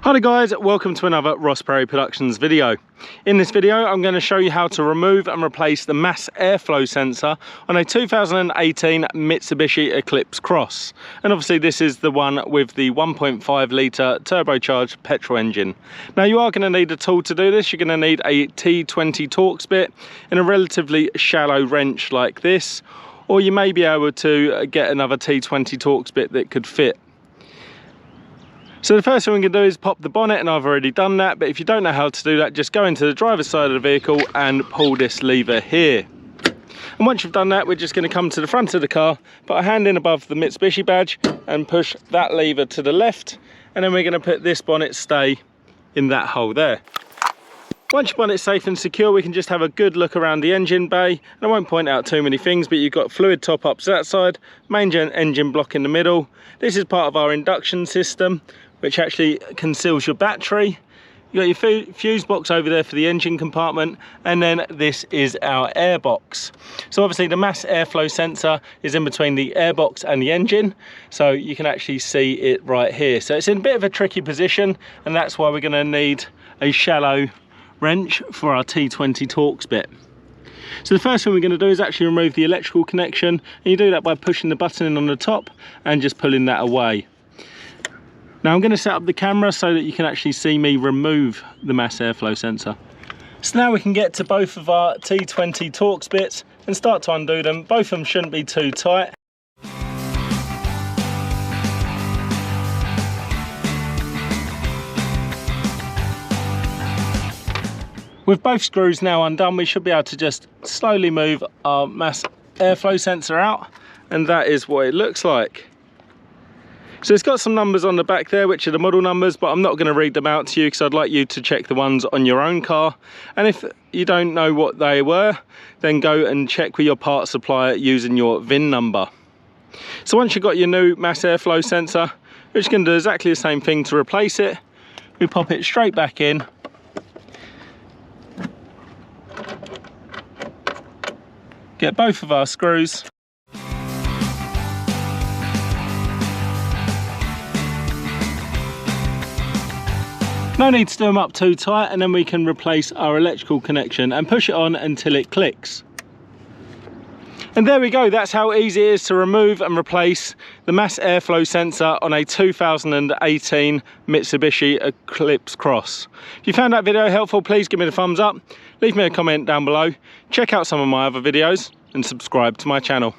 Hi guys, welcome to another Ross Perry Productions video. In this video I'm going to show you how to remove and replace the mass airflow sensor on a 2018 Mitsubishi Eclipse Cross. And obviously this is the one with the 1.5 litre turbocharged petrol engine. Now you are going to need a tool to do this. You're going to need a T20 Torx bit and a relatively shallow wrench like this, or you may be able to get another T20 Torx bit that could fit. So the first thing we're going to do is pop the bonnet, and I've already done that, but if you don't know how to do that, just go into the driver's side of the vehicle and pull this lever here. And once you've done that, we're just going to come to the front of the car, put our hand in above the Mitsubishi badge and push that lever to the left, and then we're going to put this bonnet stay in that hole there. Once your bonnet's safe and secure, we can just have a good look around the engine bay. And I won't point out too many things, but you've got fluid top-ups that side, main engine block in the middle. This is part of our induction system, which actually conceals your battery. You've got your fuse box over there for the engine compartment, and then this is our air box. So obviously the mass airflow sensor is in between the air box and the engine, so you can actually see it right here. So it's in a bit of a tricky position, and that's why we're going to need a shallow wrench for our T20 Torx bit. So the first thing we're going to do is actually remove the electrical connection, and you do that by pushing the button in on the top and just pulling that away. Now I'm going to set up the camera so that you can actually see me remove the mass airflow sensor. So now we can get to both of our T20 Torx bits and start to undo them. Both of them shouldn't be too tight. With both screws now undone, we should be able to just slowly move our mass airflow sensor out, and that is what it looks like. So it's got some numbers on the back there, which are the model numbers, but I'm not going to read them out to you because I'd like you to check the ones on your own car. And if you don't know what they were, then go and check with your parts supplier using your VIN number. So once you've got your new mass airflow sensor, we're just going to do exactly the same thing to replace it. We pop it straight back in. Get both of our screws. No need to do them up too tight, and then we can replace our electrical connection and push it on until it clicks. And there we go, that's how easy it is to remove and replace the mass airflow sensor on a 2018 Mitsubishi Eclipse Cross. If you found that video helpful, please give me the thumbs up, leave me a comment down below, check out some of my other videos and subscribe to my channel.